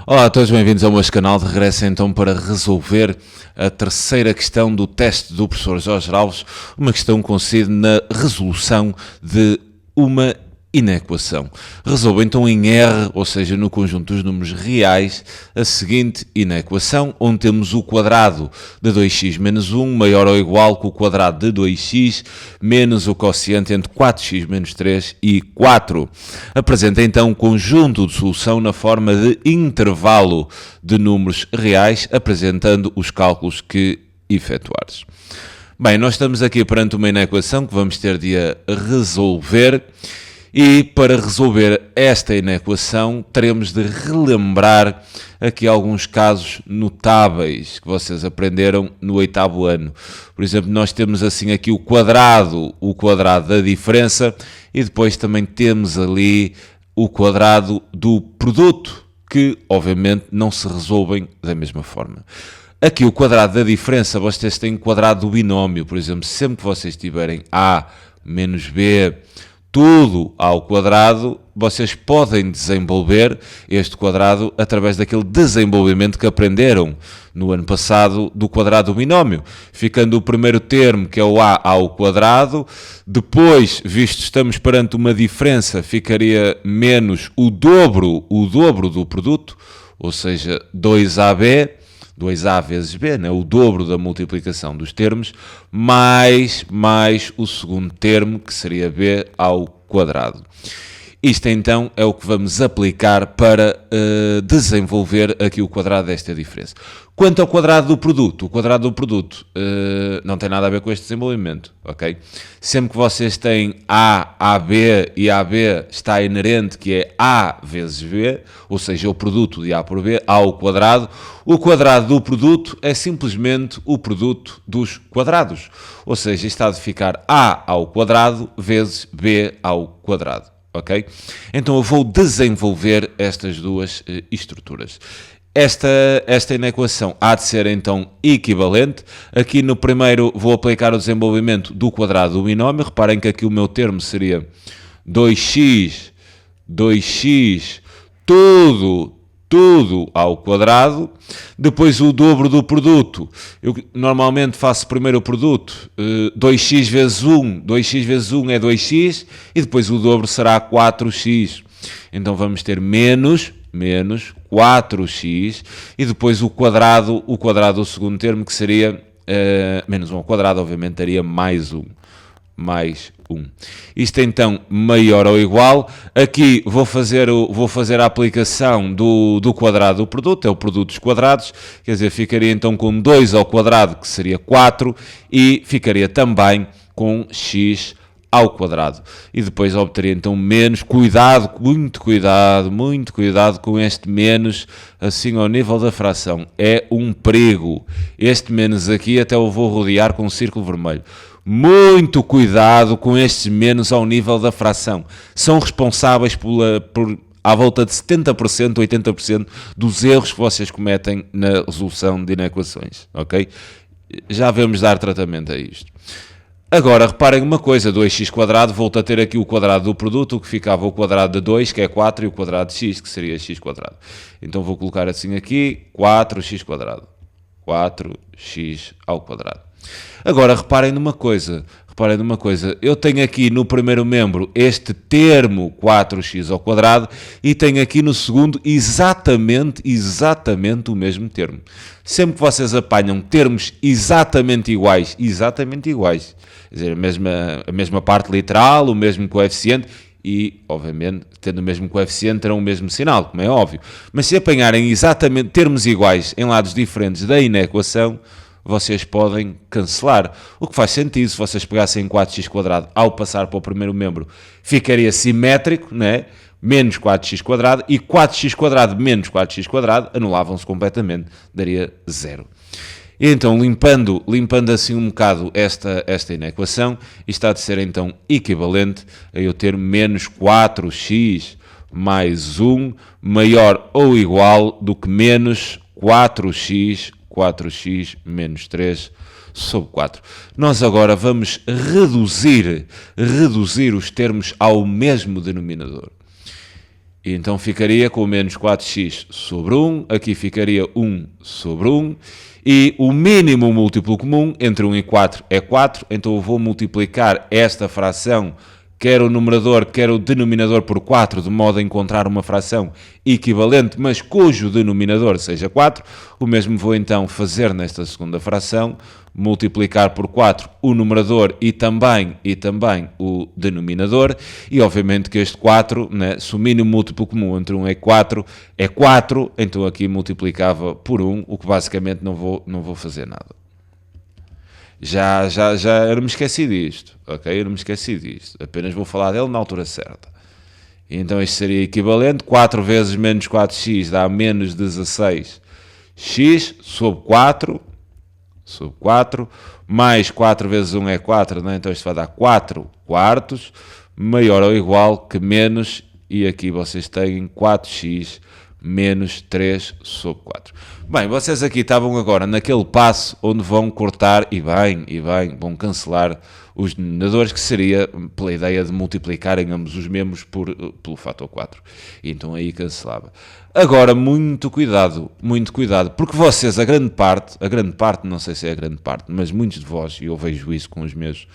Olá a todos, bem-vindos ao meu canal. De regresso então para resolver a terceira questão do teste do professor Jorge Alves, uma questão consiste na resolução de uma inequação. Resolvo então em R, ou seja, no conjunto dos números reais, a seguinte inequação, onde temos o quadrado de 2x menos 1 maior ou igual que o quadrado de 2x menos o quociente entre 4x menos 3 e 4. Apresenta então um conjunto de solução na forma de intervalo de números reais, apresentando os cálculos que efetuares. Bem, nós estamos aqui perante uma inequação que vamos ter de resolver. E para resolver esta inequação, teremos de relembrar aqui alguns casos notáveis que vocês aprenderam no 8º ano. Por exemplo, nós temos assim aqui o quadrado da diferença e depois também temos ali o quadrado do produto, que obviamente não se resolvem da mesma forma. Aqui o quadrado da diferença, vocês têm o quadrado do binómio, por exemplo, sempre que vocês tiverem A menos B, tudo ao quadrado, vocês podem desenvolver este quadrado através daquele desenvolvimento que aprenderam no ano passado do quadrado do binómio, ficando o primeiro termo, que é o A ao quadrado, depois, visto que estamos perante uma diferença, ficaria menos o dobro do produto, ou seja, 2AB, 2A vezes B, né? O dobro da multiplicação dos termos, mais o segundo termo, que seria B ao quadrado. Isto então é o que vamos aplicar para desenvolver aqui o quadrado desta diferença. Quanto ao quadrado do produto, o quadrado do produto não tem nada a ver com este desenvolvimento, ok? Sempre que vocês têm A, AB e AB está inerente que é A vezes B, ou seja, o produto de A por B ao quadrado. O quadrado do produto é simplesmente o produto dos quadrados, ou seja, está de ficar A ao quadrado vezes B ao quadrado. Ok? Então eu vou desenvolver estas duas estruturas. Esta inequação há de ser então equivalente. Aqui no primeiro vou aplicar o desenvolvimento do quadrado do binómio. Reparem que aqui o meu termo seria 2x, tudo ao quadrado, depois o dobro do produto, eu normalmente faço primeiro o produto, 2x vezes 1 é 2x, e depois o dobro será 4x, então vamos ter menos 4x, e depois o quadrado do segundo termo, que seria menos 1 ao quadrado, obviamente daria mais 1. Isto então maior ou igual. Aqui vou fazer a aplicação do quadrado do produto, é o produto dos quadrados, quer dizer, ficaria então com 2 ao quadrado, que seria 4, e ficaria também com x ao quadrado. E depois obteria então menos, muito cuidado com este menos, assim ao nível da fração. É um perigo. Este menos aqui até o vou rodear com um círculo vermelho. Muito cuidado com estes menos ao nível da fração. São responsáveis por à volta de 70%, 80% dos erros que vocês cometem na resolução de inequações, ok? Já vamos dar tratamento a isto. Agora, reparem uma coisa, 2x², volto a ter aqui o quadrado do produto, o que ficava o quadrado de 2, que é 4, e o quadrado de x, que seria x². Então vou colocar assim aqui, 4x². 4x ao quadrado. Agora, reparem numa coisa, eu tenho aqui no primeiro membro este termo 4x ao quadrado e tenho aqui no segundo exatamente o mesmo termo. Sempre que vocês apanham termos exatamente iguais, quer dizer, a mesma parte literal, o mesmo coeficiente, e, obviamente, tendo o mesmo coeficiente, terão o mesmo sinal, como é óbvio. Mas se apanharem exatamente termos iguais em lados diferentes da inequação, vocês podem cancelar. O que faz sentido, se vocês pegassem 4x² ao passar para o primeiro membro, ficaria simétrico, né? Menos 4x² e 4x² menos 4x² anulavam-se completamente, daria 0. Então, limpando assim um bocado esta inequação, isto há de ser então equivalente a eu ter menos 4x mais 1 maior ou igual do que menos 4x menos 3 sobre 4. Nós agora vamos reduzir os termos ao mesmo denominador. E então ficaria com menos 4x sobre 1, aqui ficaria 1 sobre 1, e o mínimo múltiplo comum entre 1 e 4 é 4, então eu vou multiplicar esta fração, quer o numerador, quer o denominador, por 4, de modo a encontrar uma fração equivalente, mas cujo denominador seja 4. O mesmo vou então fazer nesta segunda fração, multiplicar por 4 o numerador e também o denominador, e obviamente que este 4, né, se o mínimo múltiplo comum entre 1 e 4 é 4, então aqui multiplicava por 1, o que basicamente não vou fazer nada. Já eu não me esqueci disto, ok? Eu não me esqueci disto, apenas vou falar dele na altura certa. Então isto seria equivalente, 4 vezes menos 4x dá menos 16x sobre 4, mais 4 vezes 1 é 4, né? Então isto vai dar 4 quartos, maior ou igual que menos, e aqui vocês têm 4x menos 3 sobre 4. Bem, vocês aqui estavam agora naquele passo onde vão cortar e vão cancelar os denominadores, que seria pela ideia de multiplicarem ambos os membros pelo fator 4. E então aí cancelava. Agora, muito cuidado, porque vocês, a grande parte, não sei se é a grande parte, mas muitos de vós, e eu vejo isso com os meus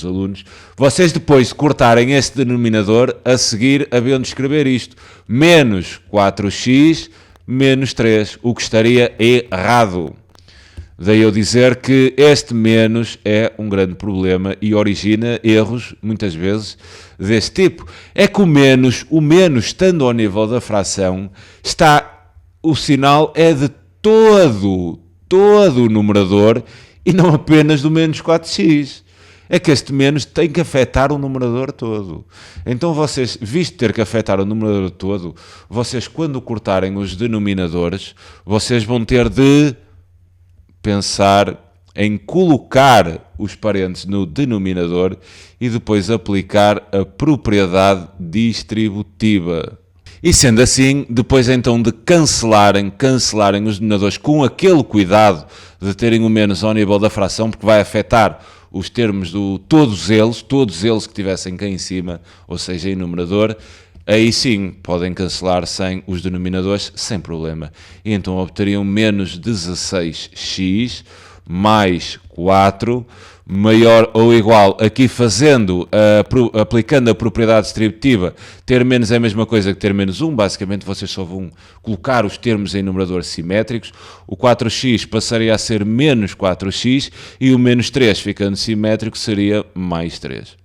alunos, vocês depois de cortarem este denominador, a seguir haviam de escrever isto, menos 4x menos 3, o que estaria errado. Daí eu dizer que este menos é um grande problema e origina erros, muitas vezes, deste tipo. É que o menos, estando ao nível da fração, o sinal é de todo o numerador e não apenas do menos 4x. É que este menos tem que afetar o numerador todo. Então vocês, visto ter que afetar o numerador todo, vocês, quando cortarem os denominadores, vocês vão ter de pensar em colocar os parentes no denominador e depois aplicar a propriedade distributiva. E sendo assim, depois então de cancelarem os denominadores com aquele cuidado de terem o menos ao nível da fração, porque vai afetar os termos todos eles que tivessem cá em cima, ou seja, em numerador, aí sim podem cancelar sem os denominadores sem problema. E então obteriam menos 16x mais 4 maior ou igual, aqui aplicando a propriedade distributiva, ter menos é a mesma coisa que ter menos 1, basicamente vocês só vão colocar os termos em numeradores simétricos, o 4x passaria a ser menos 4x e o menos 3, ficando simétrico, seria mais 3.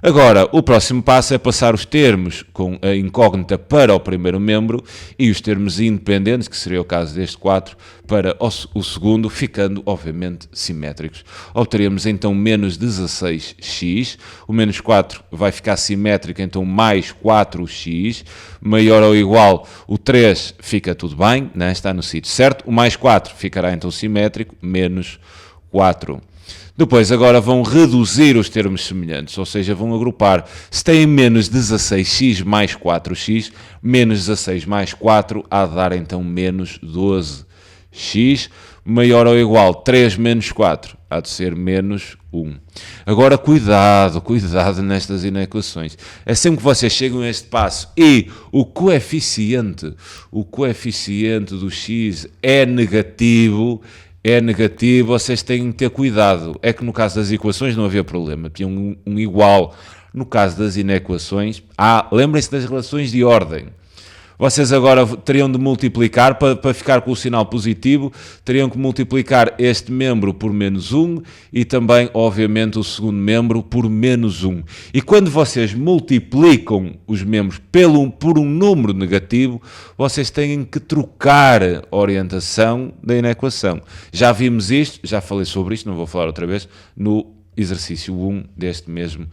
Agora, o próximo passo é passar os termos com a incógnita para o primeiro membro e os termos independentes, que seria o caso deste 4, para o segundo, ficando, obviamente, simétricos. Obteremos, então, menos 16x, o menos 4 vai ficar simétrico, então mais 4x, maior ou igual, o 3 fica tudo bem, né? Está no sítio certo, o mais 4 ficará, então, simétrico, menos 4. Depois, agora vão reduzir os termos semelhantes, ou seja, vão agrupar. Se têm menos 16x mais 4x, menos 16 mais 4 há de dar então menos 12x, maior ou igual 3 menos 4, há de ser menos 1. Agora, cuidado nestas inequações. É sempre que vocês chegam a este passo e o coeficiente do x é negativo, vocês têm que ter cuidado. É que no caso das equações não havia problema, tinha um igual. No caso das inequações, lembrem-se das relações de ordem. Vocês agora teriam de multiplicar, para ficar com o sinal positivo, teriam que multiplicar este membro por menos 1 e também, obviamente, o segundo membro por menos 1. E quando vocês multiplicam os membros por um número negativo, vocês têm que trocar a orientação da inequação. Já vimos isto, já falei sobre isto, não vou falar outra vez, no exercício 1 deste mesmo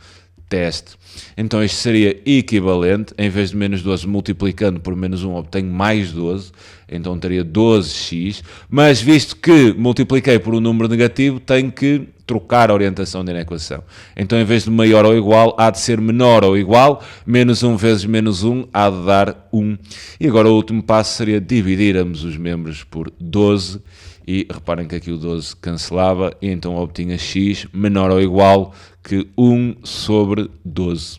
teste. Então isto seria equivalente, em vez de menos 12 multiplicando por menos 1 obtenho mais 12, então teria 12x, mas visto que multipliquei por um número negativo, tenho que trocar a orientação da equação. Então em vez de maior ou igual, há de ser menor ou igual, menos 1 vezes menos 1 há de dar 1. E agora o último passo seria dividir ambos os membros por 12, e reparem que aqui o 12 cancelava, e então obtinha x menor ou igual que 1 sobre 12.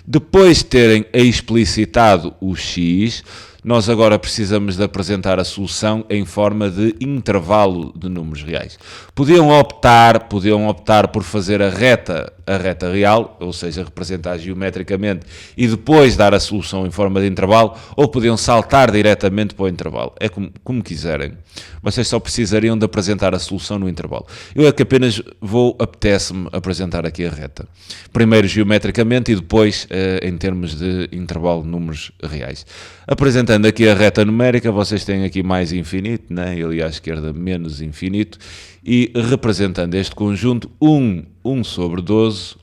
Depois de terem explicitado o x, nós agora precisamos de apresentar a solução em forma de intervalo de números reais. Podiam optar por fazer a reta real, ou seja, representar geometricamente e depois dar a solução em forma de intervalo, ou podiam saltar diretamente para o intervalo. É como quiserem. Vocês só precisariam de apresentar a solução no intervalo. Eu é que apenas apetece-me apresentar aqui a reta. Primeiro geometricamente e depois em termos de intervalo de números reais. Apresentando aqui a reta numérica, vocês têm aqui mais infinito, né? E ali à esquerda menos infinito, e representando este conjunto, 1 sobre 12,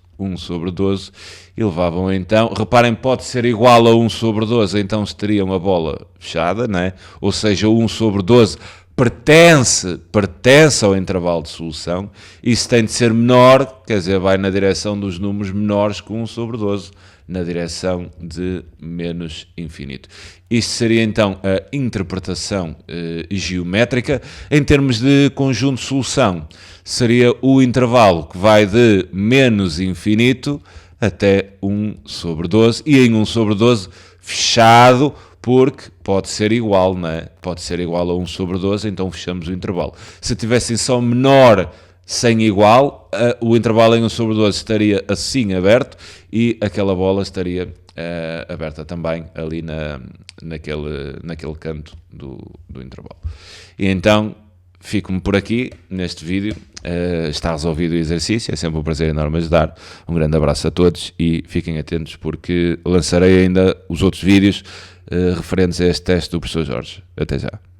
e levavam então, reparem, pode ser igual a 1 sobre 12, então teriam a bola fechada, né? Ou seja, 1 sobre 12 pertence ao intervalo de solução, e se tem de ser menor, quer dizer, vai na direção dos números menores que 1 sobre 12, na direção de menos infinito. Isto seria então a interpretação geométrica. Em termos de conjunto de solução, seria o intervalo que vai de menos infinito até 1 sobre 12, e em 1 sobre 12 fechado, porque pode ser igual, não é? Pode ser igual a 1 sobre 12, então fechamos o intervalo. Se tivessem só menor sem igual, o intervalo em 1 sobre 12 estaria assim aberto e aquela bola estaria aberta também ali naquele canto do intervalo. E então, fico-me por aqui neste vídeo. Está resolvido o exercício, é sempre um prazer enorme ajudar. Um grande abraço a todos e fiquem atentos porque lançarei ainda os outros vídeos referentes a este teste do professor Jorge. Até já.